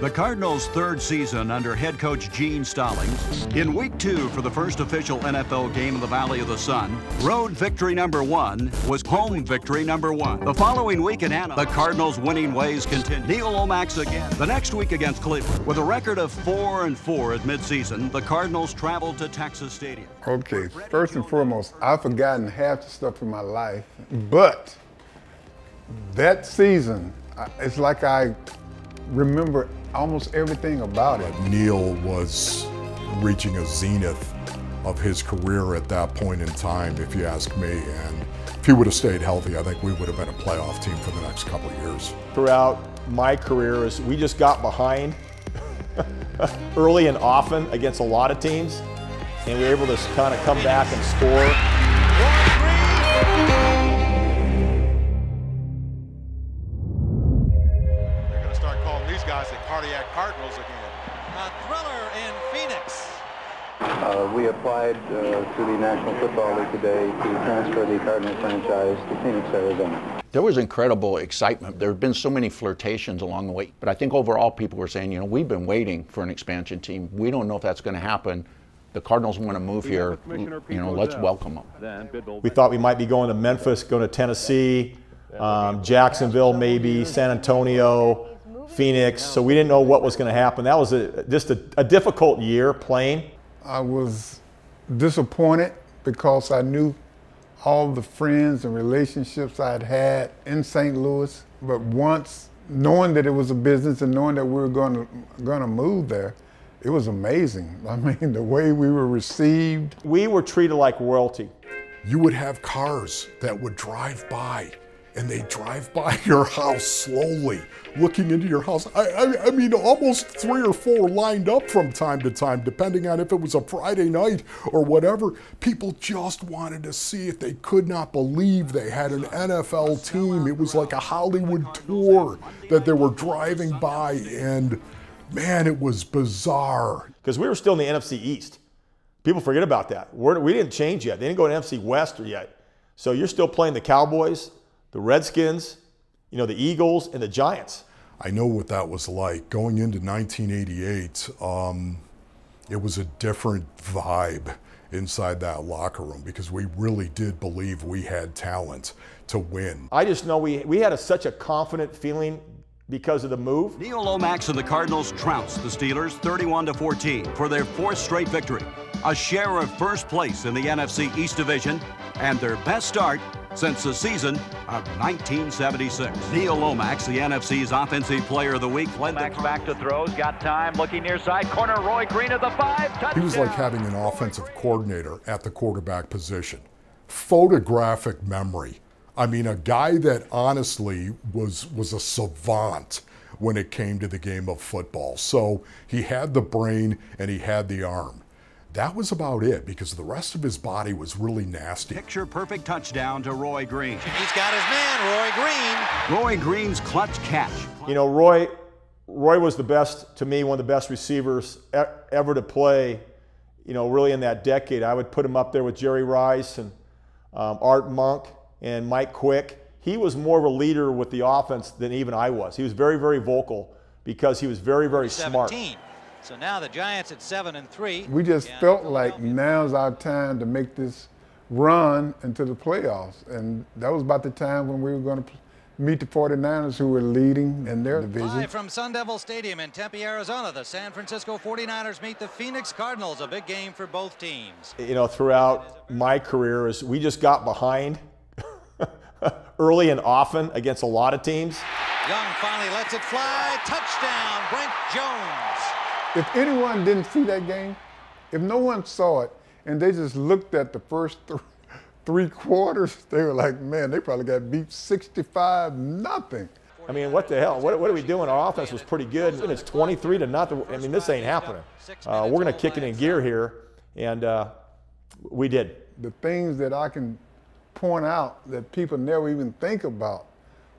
The Cardinals' third season under head coach Gene Stallings. In week 2 for the first official NFL game in the Valley of the Sun, road victory number 1 was home victory number 1. The following week in Anaheim, the Cardinals' winning ways continue. Neil Lomax again. The next week against Cleveland. With a record of 4-4 at midseason, the Cardinals traveled to Texas Stadium. Okay, first and foremost, I've forgotten half the stuff in my life, but that season, it's like I remember almost everything about it. Neil was reaching a zenith of his career at that point in time, if you ask me, and if he would have stayed healthy, I think we would have been a playoff team for the next couple of years. Throughout my career, we just got behind early and often against a lot of teams, and we were able to kind of come back and score. Cardinals again. A thriller in Phoenix. We applied to the National Football League today to transfer the Cardinal franchise to Phoenix, Arizona. There was incredible excitement. There have been so many flirtations along the way. But I think overall people were saying, you know, we've been waiting for an expansion team. We don't know if that's going to happen. The Cardinals want to move here. You know, let's welcome them. We thought we might be going to Memphis, going to Tennessee, Jacksonville maybe, San Antonio, Phoenix, so we didn't know what was going to happen. That was just a difficult year playing. I was disappointed because I knew all the friends and relationships I'd had in St. Louis, but once knowing that it was a business and knowing that we were going to move there, it was amazing. I mean, the way we were received. We were treated like royalty. You would have cars that would drive by, and they drive by your house slowly, looking into your house. I mean, almost 3 or 4 lined up from time to time, depending on if it was a Friday night or whatever. People just wanted to see it. They could not believe they had an NFL team. It was like a Hollywood tour that they were driving by, and man, it was bizarre. Because we were still in the NFC East. People forget about that. We didn't change yet. They didn't go to NFC West yet. So you're still playing the Cowboys, the Redskins, you know, the Eagles, and the Giants. I know what that was like. Going into 1988, it was a different vibe inside that locker room because we really did believe we had talent to win. I just know we had such a confident feeling because of the move. Neil Lomax and the Cardinals trounced the Steelers 31-14 for their 4th straight victory, a share of first place in the NFC East Division, and their best start since the season of 1976. Neil Lomax, the NFC's Offensive Player of the Week, led Lomax back to throws, got time, looking near side corner, Roy Green at the 5, touchdown. He was like having an offensive coordinator at the quarterback position. Photographic memory. I mean, a guy that honestly was a savant when it came to the game of football. So he had the brain and he had the arm. That was about it because the rest of his body was really nasty. Picture-perfect touchdown to Roy Green. He's got his man, Roy Green. Roy Green's clutch catch. You know, Roy was the best, to me, one of the best receivers ever to play, you know, really in that decade. I would put him up there with Jerry Rice and Art Monk and Mike Quick. He was more of a leader with the offense than even I was. He was very, very vocal because he was very, very smart. So now the Giants at 7-3. We just felt like now's our time to make this run into the playoffs. And that was about the time when we were going to meet the 49ers, who were leading in their division. Live from Sun Devil Stadium in Tempe, Arizona, the San Francisco 49ers meet the Phoenix Cardinals, a big game for both teams. You know, throughout my career, we just got behind early and often against a lot of teams. Young finally lets it fly. Touchdown, Brent Jones. If anyone didn't see that game, if no one saw it, and they just looked at the first 3 quarters, they were like, man, they probably got beat 65-0. I mean, what the hell? What are we doing? Our offense was pretty good, and it's 23-0. I mean, this ain't happening. We're going to kick it in gear here, and we did. The things that I can point out that people never even think about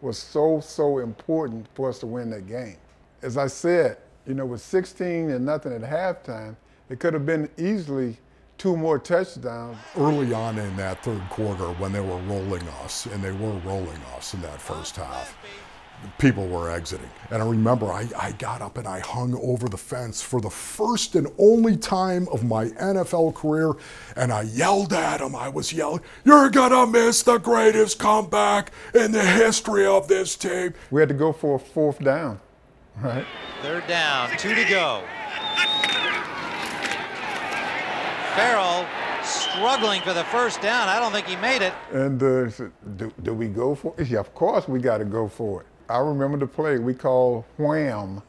was so important for us to win that game. As I said, you know, with 16-0 at halftime, it could have been easily 2 more touchdowns. Early on in that third quarter when they were rolling us, and they were rolling us in that first half, people were exiting. And I remember I got up and I hung over the fence for the first and only time of my NFL career, and I yelled at him. I was yelling, "You're gonna miss the greatest comeback in the history of this team." We had to go for a 4th down, right? 3rd down, 2 to go. Farrell struggling for the 1st down. I don't think he made it. And said, do we go for it? Yeah, of course we got to go for it. I remember the play we call wham,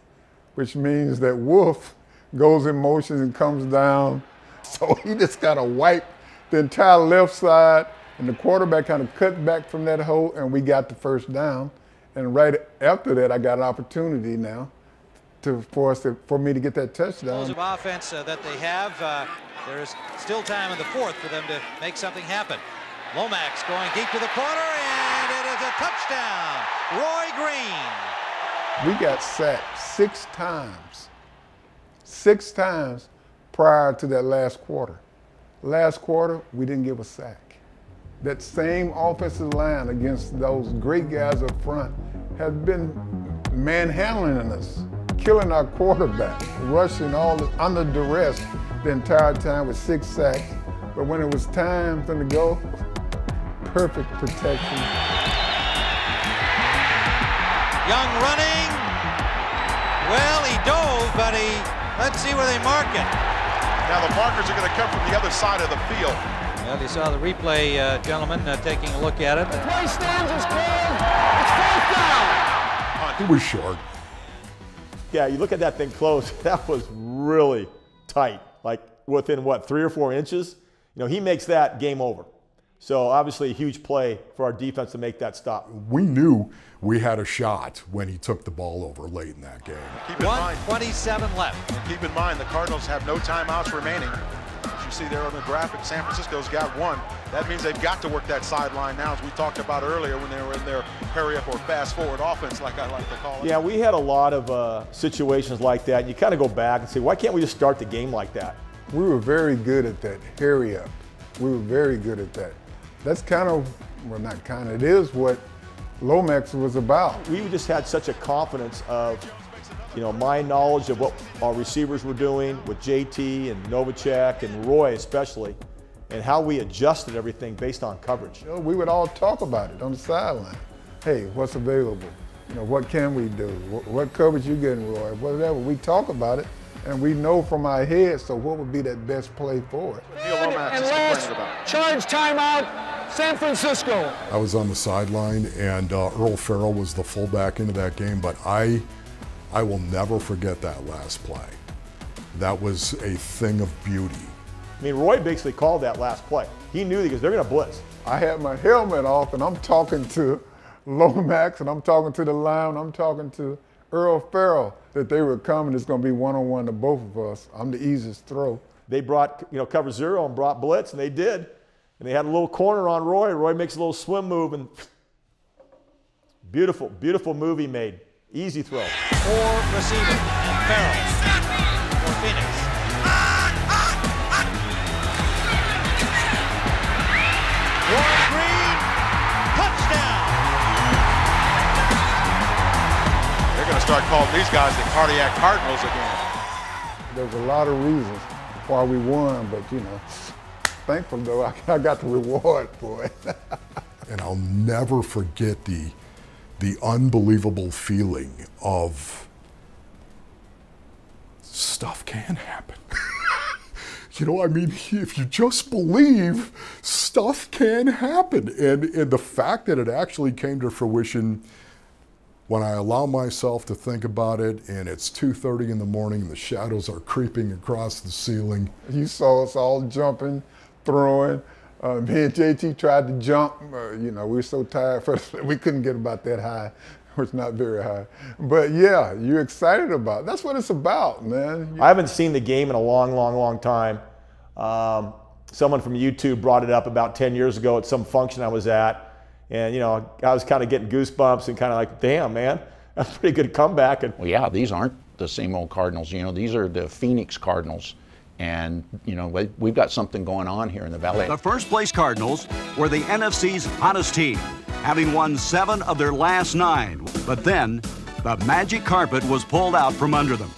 which means that Wolf goes in motion and comes down. So he just kind of wiped the entire left side, and the quarterback kind of cut back from that hole, and we got the 1st down. And right after that, I got an opportunity now for me to get that touchdown. Of offense that they have, there is still time in the 4th for them to make something happen. Lomax going deep to the corner, and it is a touchdown. Roy Green. We got sacked 6 times. 6 times prior to that last quarter. Last quarter, we didn't give a sack. That same offensive line against those great guys up front has been manhandling us, killing our quarterback, rushing under duress the entire time with 6 sacks. But when it was time for them to go, perfect protection. Young running. Well, he dove, but let's see where they mark it. Now the markers are going to come from the other side of the field. Well, you saw the replay, gentlemen, taking a look at it. The play stands is called. It's 4th down. He was short. Yeah, you look at that thing close, that was really tight. Like within what, 3 or 4 inches? You know, he makes that game over. So obviously a huge play for our defense to make that stop. We knew we had a shot when he took the ball over late in that game. Keep in mind, 1:27 left. and keep in mind, the Cardinals have no timeouts remaining. As you see there on the graphic, San Francisco's got 1. That means they've got to work that sideline now, as we talked about earlier when they were in their hurry-up or fast-forward offense, like I like to call it. Yeah, we had a lot of situations like that. And you kind of go back and say, why can't we just start the game like that? We were very good at that, hurry up. We were very good at that. That's kind of, well, not kind of, it is what Lomax was about. We just had such a confidence of, you know, my knowledge of what our receivers were doing with JT and Novacek and Roy especially, and how we adjusted everything based on coverage. You know, we would all talk about it on the sideline. Hey, what's available? You know, what can we do? What coverage you getting, Roy? Whatever. We talk about it, and we know from our heads, so what would be that best play for it? And last charge timeout, San Francisco. I was on the sideline, and Earl Farrell was the fullback into that game, but I will never forget that last play. That was a thing of beauty. I mean, Roy basically called that last play. He knew because they're going to blitz. I had my helmet off, and I'm talking to Lomax, and I'm talking to the line, I'm talking to Earl Farrell, that they were coming. It's going to be one-on-one to both of us. I'm the easiest throw. They brought, you know, cover 0 and brought blitz, and they did. And they had a little corner on Roy. Roy makes a little swim move, and beautiful, beautiful move he made. Easy throw. 4 receivers, and Farrell for Phoenix. Roy Green, touchdown. They're going to start calling these guys the cardiac Cardinals again. There's a lot of reasons why we won, but, you know, thankful though, I got the reward for it. And I'll never forget the unbelievable feeling of stuff can happen. You know, I mean, if you just believe, stuff can happen. And the fact that it actually came to fruition when I allow myself to think about it, and it's 2:30 in the morning and the shadows are creeping across the ceiling. You saw us all jumping, throwing. Me and JT tried to jump. You know, we were so tired first, we couldn't get about that high. It's not very high. But yeah, you're excited about it. That's what it's about, man. I haven't seen the game in a long, long, long time. Someone from YouTube brought it up about 10 years ago at some function I was at. And, you know, I was kind of getting goosebumps and kind of like, damn, man, that's a pretty good comeback. And well, yeah, these aren't the same old Cardinals. You know, these are the Phoenix Cardinals. And, you know, we've got something going on here in the Valley. The first place Cardinals were the NFC's hottest team, having won 7 of their last 9. But then, the magic carpet was pulled out from under them.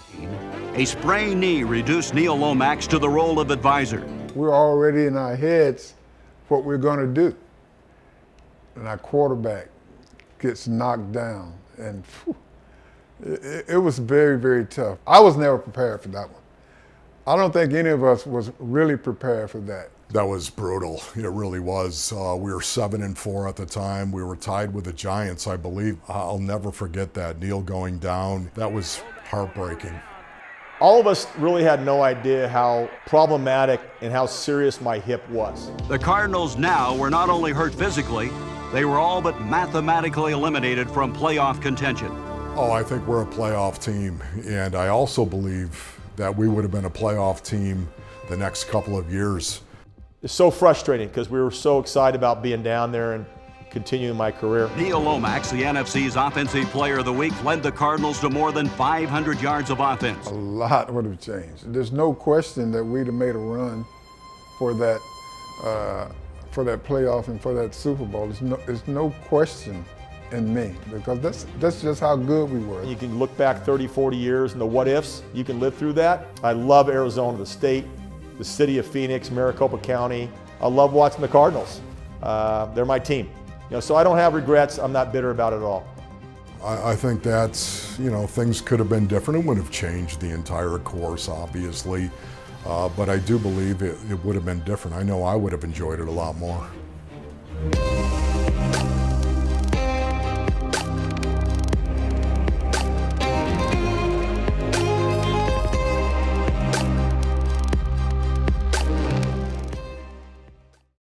A sprained knee reduced Neil Lomax to the role of advisor. We're already in our heads what we're going to do. And our quarterback gets knocked down. And it was very, very tough. I was never prepared for that one. I don't think any of us was really prepared for that. That was brutal. It really was. We were 7-4 at the time. We were tied with the Giants, I believe. I'll never forget that. Neil going down. That was heartbreaking. All of us really had no idea how problematic and how serious my hip was. The Cardinals now were not only hurt physically, they were all but mathematically eliminated from playoff contention. Oh, I think we're a playoff team, and I also believe that we would have been a playoff team the next couple of years. It's so frustrating because we were so excited about being down there and continuing my career. Neil Lomax, the NFC's Offensive Player of the Week, led the Cardinals to more than 500 yards of offense. A lot would have changed. There's no question that we'd have made a run for that playoff and for that Super Bowl. There's no question in me, because that's just how good we were. You can look back 30, 40 years and the what ifs, you can live through that. I love Arizona, the state, the city of Phoenix, Maricopa County. I love watching the Cardinals. They're my team. So I don't have regrets. I'm not bitter about it at all. I think that's, things could have been different. It would have changed the entire course, obviously. But I do believe it would have been different. I know I would have enjoyed it a lot more.